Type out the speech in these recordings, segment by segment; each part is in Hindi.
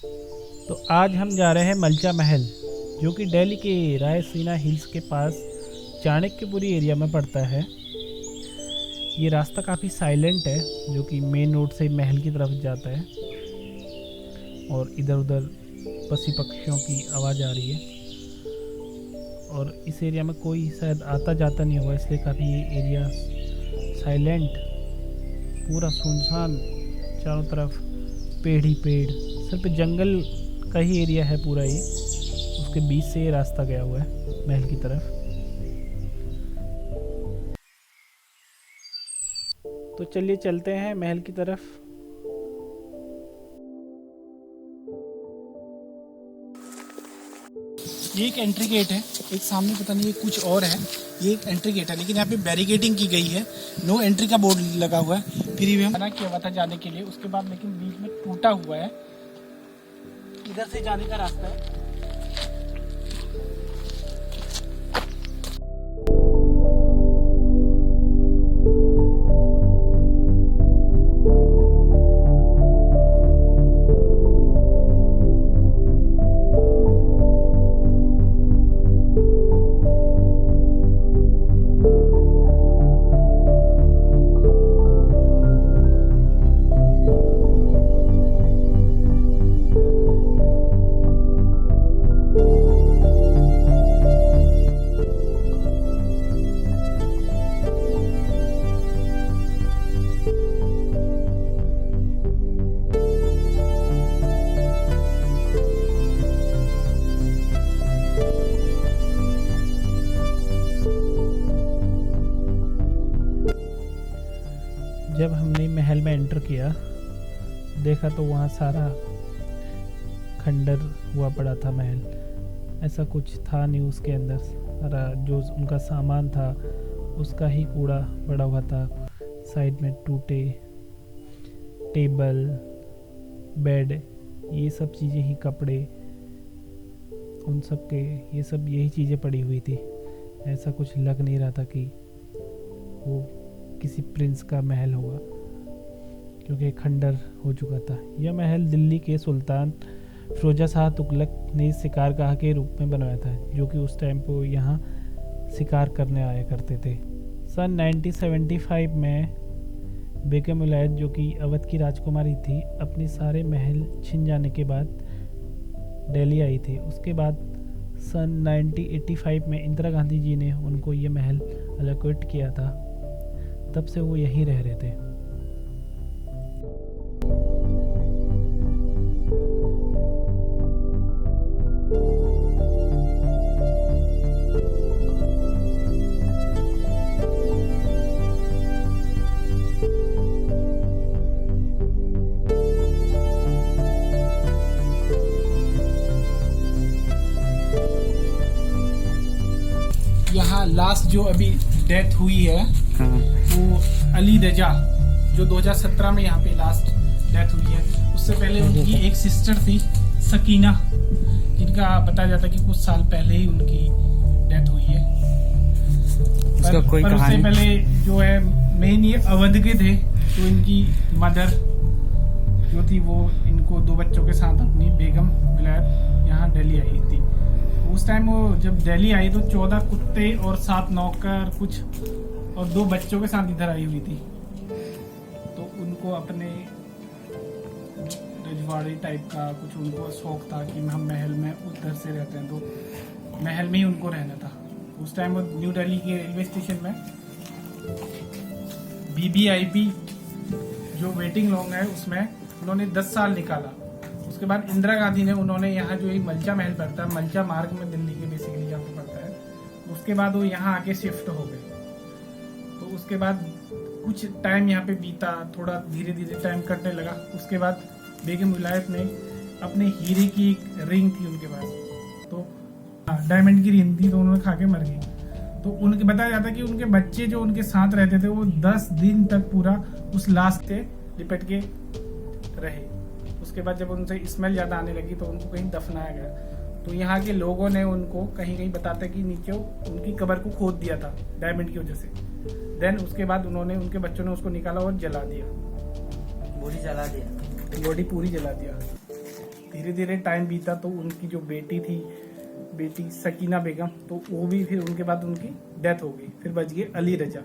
तो आज हम जा रहे हैं मलचा महल, जो कि दिल्ली के रायसीना हिल्स के पास चाणक्यपुरी एरिया में पड़ता है। ये रास्ता काफ़ी साइलेंट है, जो कि मेन रोड से महल की तरफ जाता है, और इधर उधर पशु पक्षियों की आवाज़ आ रही है। और इस एरिया में कोई शायद आता जाता नहीं होगा, इसलिए काफ़ी ये एरिया साइलेंट, पूरा सुनसान, चारों तरफ पेड़ ही पेड़, सिर्फ जंगल का ही एरिया है पूरा ये। उसके बीच से ये रास्ता गया हुआ है महल की तरफ। तो चलिए चलते हैं महल की तरफ। ये एक एंट्री गेट है, एक सामने पता नहीं ये कुछ और है। ये एक एंट्री गेट है, लेकिन यहाँ पे बैरिकेडिंग की गई है, नो एंट्री का बोर्ड लगा हुआ है। फिर भी मना किया हुआ था जाने के लिए, उसके बाद लेकिन बीच में टूटा हुआ है। इधर से जाने का रास्ता है। जब हमने महल में एंटर किया, देखा तो वहाँ सारा खंडर हुआ पड़ा था महल। ऐसा कुछ था नहीं उसके अंदर। सारा जो उनका सामान था उसका ही कूड़ा पड़ा हुआ था। साइड में टूटे टेबल, बेड, ये सब चीज़ें ही, कपड़े, उन सब के ये सब यही चीज़ें पड़ी हुई थी। ऐसा कुछ लग नहीं रहा था कि वो किसी प्रिंस का महल होगा, क्योंकि खंडर हो चुका था। यह महल दिल्ली के सुल्तान फिरोजा शाह तुगलक ने शिकारगाह के रूप में बनवाया था, जो कि उस टाइम पर यहाँ शिकार करने आया करते थे। सन 1975 में बेगम विलायत, जो कि अवध की राजकुमारी थी, अपने सारे महल छिन जाने के बाद दिल्ली आई थी। उसके बाद सन 1985 में इंदिरा गांधी जी ने उनको ये महल अलॉकेट किया था। तब से वो यहीं रह रहे थे। यहाँ लास्ट जो अभी डेथ हुई है वो अली रजा, जो 2017 में यहाँ पे लास्ट डेथ हुई है। उससे पहले उनकी एक सिस्टर थी सकीना, जिनका बताया जाता है कि कुछ साल पहले ही उनकी डेथ हुई है। पर उससे पहले जो है मेन ये अवध के थे, तो इनकी मदर जो थी वो इनको 2 बच्चों के साथ अपनी बेगम विलायत यहाँ दिल्ली आई थी। उस टाइम वो जब दिल्ली आई तो 14 कुत्ते और 7 नौकर कुछ और 2 बच्चों के साथ इधर आई हुई थी। तो उनको अपने रजवाड़ी टाइप का कुछ उनको शौक था कि हम महल में उधर से रहते हैं, तो महल में ही उनको रहना था। उस टाइम वो न्यू दिल्ली के रेलवे स्टेशन में BBIP जो वेटिंग लॉन्ग है उसमें उन्होंने 10 साल निकाला। उसके बाद इंदिरा गांधी ने उन्होंने यहाँ जो ये मलचा महल पड़ता है, मलचा मार्ग में दिल्ली के बेसिकली जहाँ पे पड़ता है, उसके बाद वो यहाँ आके शिफ्ट हो गए। तो उसके बाद कुछ टाइम यहाँ पे बीता, थोड़ा धीरे धीरे टाइम कटने लगा। उसके बाद बेगम विलायत ने अपने हीरे की एक रिंग थी उनके पास, तो डायमंड की रिंग थी, तो उन्होंने खा के मर गई। तो उनके बताया जाता है कि उनके बच्चे जो उनके साथ रहते थे वो 10 दिन तक पूरा उस लाश से लिपट के रहे। उसके बाद जब उनसे स्मेल ज़्यादा आने लगी तो उनको कहीं दफनाया गया। तो यहाँ के लोगों ने उनको कहीं कहीं बताते कि नीचे उनकी कब्र को खोद दिया था डायमंड की वजह से। देन उसके बाद उन्होंने, उनके बच्चों ने उसको निकाला और जला दिया, बॉडी जला दिया, बॉडी पूरी जला दिया। धीरे धीरे टाइम बीता तो उनकी जो बेटी थी, बेटी सकीना बेगम, तो वो भी फिर उनके बाद उनकी डेथ हो गई। फिर बच गए अली रजा।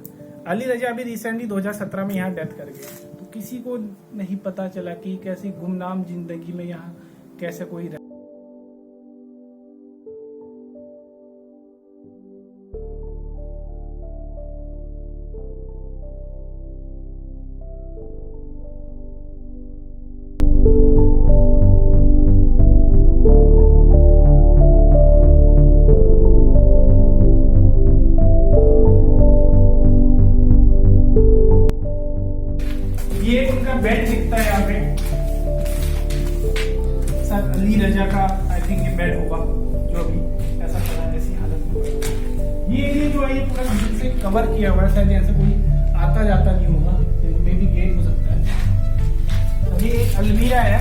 अली रजा अभी रिसेंटली 2017 में यहाँ डेथ कर गए। तो किसी को नहीं पता चला कि कैसी गुमनाम जिंदगी में यहाँ कैसे कोई रह। ये उनका बेड दिखता है यहाँ पे, सर अली रजा का आई थिंक ये बेड होगा जो अभी ऐसा पड़ा है ऐसी हालत में। ये एरिया जो है ये पूरा ग्रिल से कवर किया हुआ है, शायद यहाँ से कोई आता जाता नहीं होगा, मे भी गेट हो सकता है। तो ये एक अलमीरा है,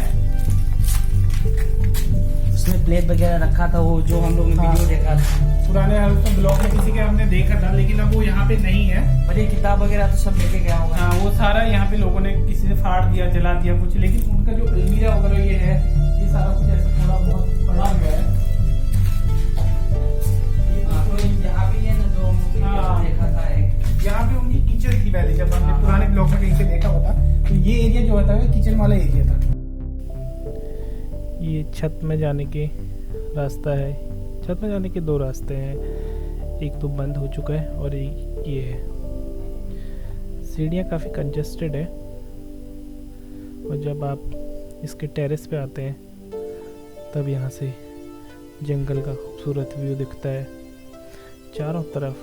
उसमें प्लेट वगैरह रखा था, वो जो हम लोग ने वीडियो देखा था पुराने ब्लॉग में किसी के हमने देखा था, लेकिन अब वो यहाँ पे नहीं है। और ये किताब वगैरह तो सब लेके गया होगा। हाँ, वो सारा यहाँ पे लोगों ने किसी ने फाड़ दिया, जला दिया कुछ, लेकिन उनका जो अलमीरा वगैरह ये है, ये सारा कुछ ऐसा थोड़ा बहुत पड़ा हुआ है। यहाँ पे ये ना जो हाँ। देखा था एक, यहाँ पे उनकी किचन थी पहले, जब हमने पुराने ब्लॉग में कहीं पे देखा होता, तो ये एरिया जो होता है किचन वाला एरिया था। ये छत में जाने के रास्ता है। छत में जाने के दो रास्ते हैं, एक तो बंद हो चुका है और एक ये है। सीढ़ियाँ काफ़ी कंजेस्टेड है, और जब आप इसके टेरेस पे आते हैं तब यहाँ से जंगल का खूबसूरत व्यू दिखता है चारों तरफ।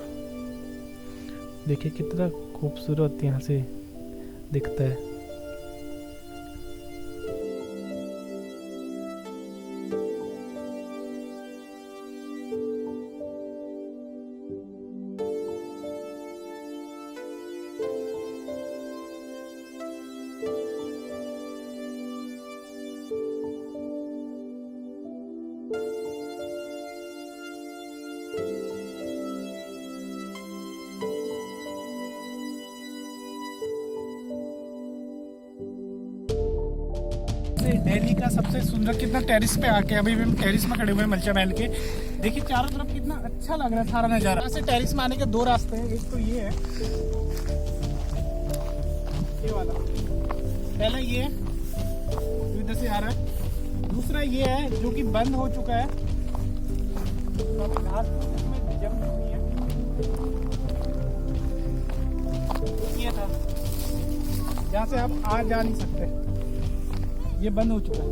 देखिए कितना खूबसूरत यहाँ से दिखता है। दिल्ली का सबसे सुंदर, कितना टेरिस पे आके, अभी भी हम टेरिस में खड़े हुए हैं मलचा महल के। देखिए चारों तरफ कितना अच्छा लग रहा है सारा नजारा। यहाँ से टेरिस में आने के दो रास्ते हैं, एक तो ये है, ये वाला, पहला ये है जो इधर से आ रहा है, दूसरा ये है जो कि बंद हो चुका है, तो अभी घास इसमें जम चुकी है। ये था जहाँ से आप आ जा नहीं सकते, ये बंद हो चुका है।